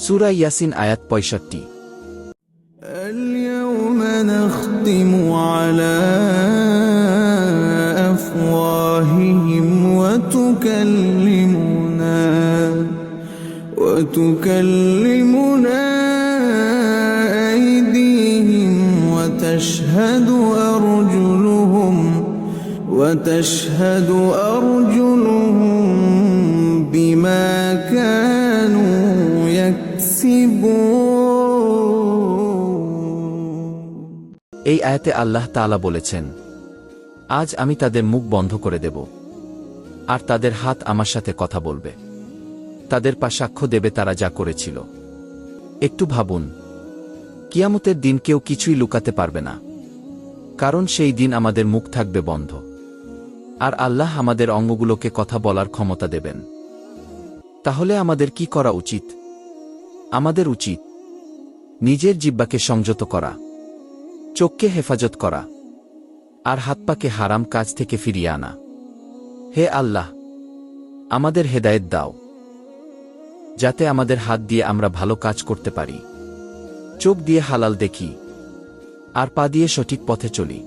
সূরা ইয়াসিন আয়াত 65। اليوم نختم على أفواههم وتكلمنا أيديهم وتشهد أرجلهم بما كانوا يكسبون। এই আয়াতে আল্লাহ তাআলা বলেছেন, আজ আমি তাদের মুখ বন্ধ করে দেব, আর তাদের হাত আমার সাথে কথা বলবে, তাদের পা সাক্ষ্য দেবে তারা যা করেছিল। একটু ভাবুন, কিয়ামতের দিন কেউ কিছুই লুকাতে পারবে না, কারণ সেই দিন আমাদের মুখ থাকবে বন্ধ, আর আল্লাহ আমাদের অঙ্গগুলোকে কথা বলার ক্ষমতা দেবেন। তাহলে আমাদের কি করা উচিত? আমাদের উচিত নিজের জিহ্বাকে সংযত করা, চোখকে হেফাজত করা, আর হাত পাকে হারাম কাজ থেকে ফিরিয়ে আনা। হে আল্লাহ, আমাদের হেদায়েত দাও, যাতে আমাদের হাত দিয়ে আমরা ভালো কাজ করতে পারি, চোখ দিয়ে হালাল দেখি, আর পা দিয়ে সঠিক পথে চলি।